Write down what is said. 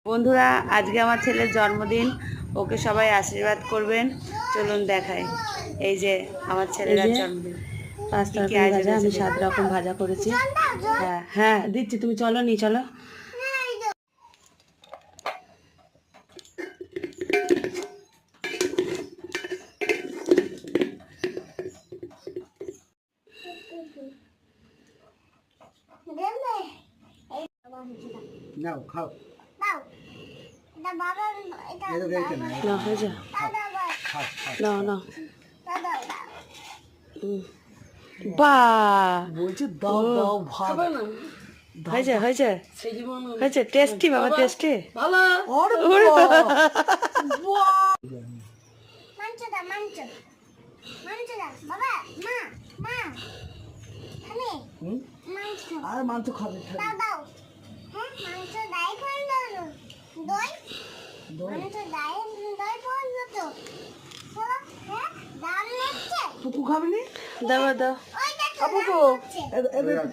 বন্ধুরা, আজকে আমার ছেলের জন্মদিন, ওকে সবাই আশীর্বাদ করবেন। চলুন দেখাই। এই যে আমার ছেলের জন্মদিন, পাঁচ কি কি তরকারি আয়োজন ভাজা, আমি হয়েছে 7 রকম ভাজা করেছি। হ্যাঁ হ্যাঁ দিচ্ছি, তুমি চলো নি চলো। নাও খাও না হয়ে যা, না না বা বলছি দাও দাও ভাত হয়েছে হয়েছে হয়েছে, টেস্টি বাবা, টেস্টি। আর মাংস খাবে পুকু খাবি নি দাও দাও।